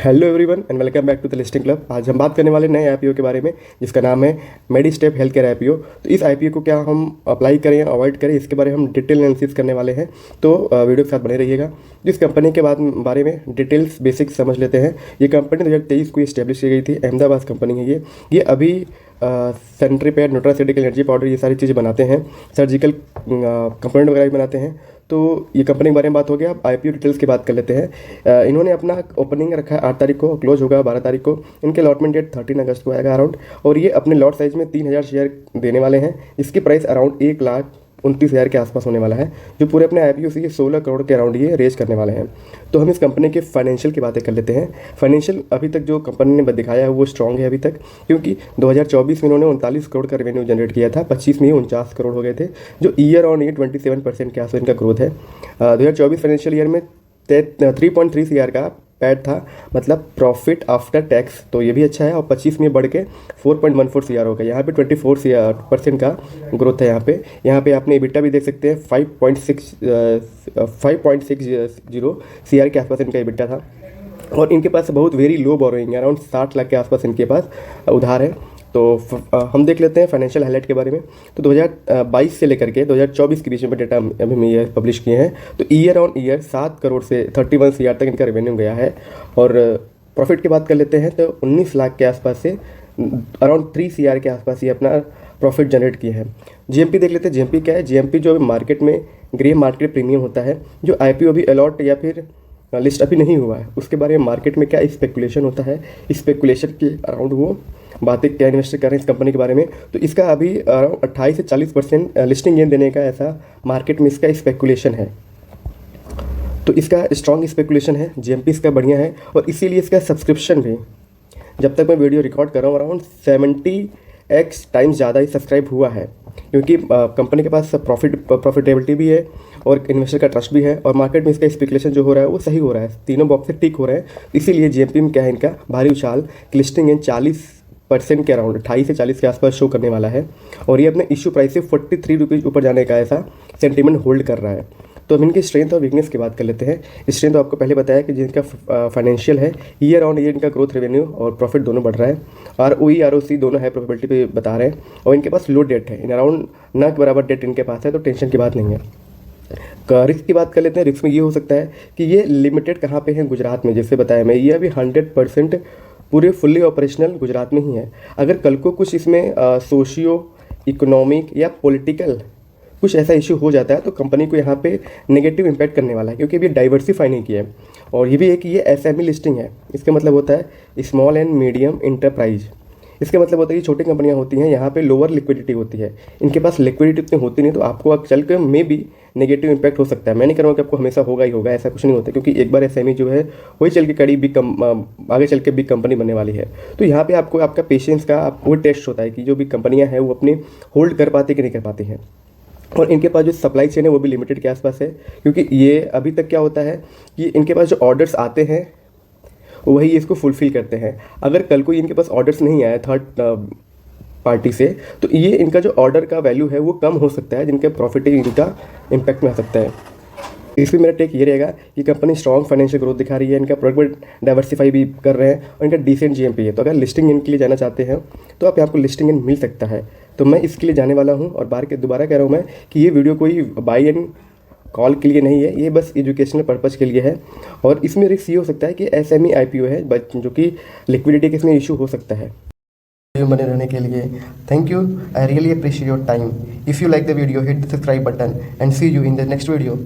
Hello everyone and welcome back to the listing club. आज हम बात करने वाले नए आईपीओ के बारे में जिसका नाम है मेडिस्टेप हेल्थ केयर आईपीओ। तो इस आईपीओ को क्या हम अप्लाई करें या अवॉइड करें, इसके बारे में हम डिटेल एनालिसिस करने वाले हैं। तो वीडियो के साथ बने रहिएगा। जिस कंपनी के बारे में डिटेल्स बेसिक्स समझ लेते हैं। ये कंपनी 2023 को इस्टेब्लिश की गई थी। अहमदाबाद कंपनी है ये अभी sanitary pad, nutraceutical, energy powder, ये सारी चीज़ें बनाते हैं। सर्जिकल कंपोनेंट वगैरह भी बनाते हैं। तो ये कंपनी के बारे में बात हो गया। अब आईपीओ डिटेल्स की बात कर लेते हैं। इन्होंने अपना ओपनिंग रखा है 8 तारीख को, क्लोज होगा 12 तारीख को। इनके अलॉटमेंट डेट 13 अगस्त को आएगा अराउंड। और ये अपने लॉट साइज में 3000 शेयर देने वाले हैं। इसकी प्राइस अराउंड 1,29,000 के आसपास होने वाला है। जो पूरे अपने आईपीओ से ये 16 करोड़ के अराउंड ये रेज करने वाले हैं। तो हम इस कंपनी के फाइनेंशियल की बातें कर लेते हैं। फाइनेंशियल अभी तक जो कंपनी ने दिखाया है वो स्ट्रॉन्ग है अभी तक, क्योंकि 2024 में इन्होंने 39 करोड़ का रेवेन्यू जनरेट किया था। 25 में ये 49 करोड़ हो गए थे, जो ईयर ऑन ईयर 27% के आसपास इनका ग्रोथ है। 2024 फाइनेंशियल ईयर में 3.3 CR का पैड था, मतलब प्रॉफिट आफ्टर टैक्स। तो ये भी अच्छा है। और 25 में बढ़ के 4.14 CR हो गया। यहाँ पे 24% का ग्रोथ है। यहाँ पे आपने EBITDA भी देख सकते हैं। 5.60 CR के आसपास इनका EBITDA था। और इनके पास बहुत वेरी लो बोरोइंग है, अराउंड 60 लाख के आसपास इनके पास उधार है। तो हम देख लेते हैं फाइनेंशियल हाईलाइट के बारे में। तो 2022 से लेकर के 2024 के बीच में डेटा अभी मैं ये पब्लिश किए हैं। तो ईयर ऑन ईयर 7 करोड़ से 31 CR तक इनका रेवेन्यू गया है। और प्रॉफिट की बात कर लेते हैं तो 19 लाख के आसपास से अराउंड 3 CR के आसपास ये अपना प्रॉफिट जनरेट किए हैं। जीएमपी देख लेते हैं। जीएमपी क्या है? जीएमपी जो मार्केट में ग्रे मार्केट प्रीमियम होता है, जो आईपीओ अभी अलॉट या फिर लिस्ट अभी नहीं हुआ है, उसके बारे में मार्केट में क्या स्पेकुलेशन होता है, स्पेकुलेशन के अराउंड वो बातें क्या इन्वेस्टर कर रहे हैं इस कंपनी के बारे में। तो इसका अभी अराउंड 28 से 40% लिस्टिंग गेन देने का ऐसा मार्केट में इसका स्पेकुलेशन है। तो इसका स्ट्रॉन्ग स्पेकुलेशन है। जीएमपी इसका बढ़िया है। और इसीलिए इसका सब्सक्रिप्शन भी, जब तक मैं वीडियो रिकॉर्ड कर रहा हूँ, अराउंड 70x टाइम्स ज़्यादा ही सब्सक्राइब हुआ है, क्योंकि कंपनी के पास प्रॉफिटेबिलिटी भी है और इन्वेस्टर का ट्रस्ट भी है। और मार्केट में इसका स्पेकुलेशन जो हो रहा है वो सही हो रहा है, तीनों बॉक्स टिक हो रहे हैं। इसीलिए जीएमपी में क्या है, इनका भारी उछाल लिस्टिंग इन 40% के अराउंड 28 से 40 के आसपास शो करने वाला है। और ये अपने इशू प्राइस से 43 रुपीज़ ऊपर जाने का ऐसा सेंटीमेंट होल्ड कर रहा है। तो हम इनकी स्ट्रेंथ और वीकनेस की बात कर लेते हैं। स्ट्रेंथ तो आपको पहले बताया कि जिनका फाइनेंशियल है, ईयर ऑन ईयर इनका ग्रोथ, रेवेन्यू और प्रॉफिट दोनों बढ़ रहा है। ROE ROC दोनों है प्रॉफिटेबिलिटी पे बता रहे हैं। और इनके पास लो डेट है, इन अराउंड ना के बराबर डेट इनके पास है, तो टेंशन की बात नहीं है। रिस्क की बात कर लेते हैं। रिस्क में ये हो सकता है कि ये लिमिटेड कहाँ पे है, गुजरात में, जैसे बताया मैं। ये अभी 100% पूरे फुल्ली ऑपरेशनल गुजरात में ही है। अगर कल को कुछ इसमें सोशियो इकोनॉमिक या पॉलिटिकल कुछ ऐसा इशू हो जाता है तो कंपनी को यहाँ पे नेगेटिव इम्पैक्ट करने वाला है, क्योंकि अभी डाइवर्सिफाई नहीं किया है। और ये भी है कि ये SME लिस्टिंग है। इसका मतलब होता है स्मॉल एंड मीडियम इंटरप्राइज। इसका मतलब होता है कि छोटी कंपनियां होती हैं, यहाँ पे लोअर लिक्विडिटी होती है। इनके पास लिक्विडिटी इतनी होती नहीं, तो आपको अब चल कर में भी नेगेटिव इम्पैक्ट हो सकता है। मैं नहीं कह रहा हूँ कि आपको हमेशा होगा ही होगा, ऐसा कुछ नहीं होता, क्योंकि एक बार SME जो है वही चल के कड़ी आगे चल के बिग कंपनी बनने वाली है। तो यहाँ पे आपको आपका पेशेंस का वो टेस्ट होता है कि जो भी कंपनियाँ हैं वो अपनी होल्ड कर पाती कि नहीं कर पाती हैं। और इनके पास जो सप्लाई चेन है वो भी लिमिटेड के आसपास है, क्योंकि ये अभी तक क्या होता है कि इनके पास जो ऑर्डर्स आते हैं वही इसको फुलफ़िल करते हैं। अगर कल को इनके पास ऑर्डर्स नहीं आए थर्ड पार्टी से, तो ये इनका जो ऑर्डर का वैल्यू है वो कम हो सकता है, जिनके प्रॉफिट इनका इम्पैक्ट में आ सकता है। इसमें मेरा टेक ये रहेगा कि कंपनी स्ट्रॉन्ग फाइनेंशियल ग्रोथ दिखा रही है, इनका प्रोडक्ट डाइवर्सिफाई भी कर रहे हैं और इनका डिसेंट जीएमपी है। तो अगर लिस्टिंग इन के लिए जाना चाहते हैं तो आप आपको लिस्टिंग इन मिल सकता है। तो मैं इसके लिए जाने वाला हूँ। और दोबारा कह रहा हूँ मैं कि ये वीडियो कोई बाई एंड कॉल के लिए नहीं है, ये बस एजुकेशनल पर्पज़ के लिए है। और इसमें रिस्क ये हो सकता है कि SME IPO है, जो कि लिक्विडिटी के इसमें इशू हो सकता है। बने रहने के लिए thank you. I really appreciate your time. If you like the video, hit the subscribe button and see you in the next video.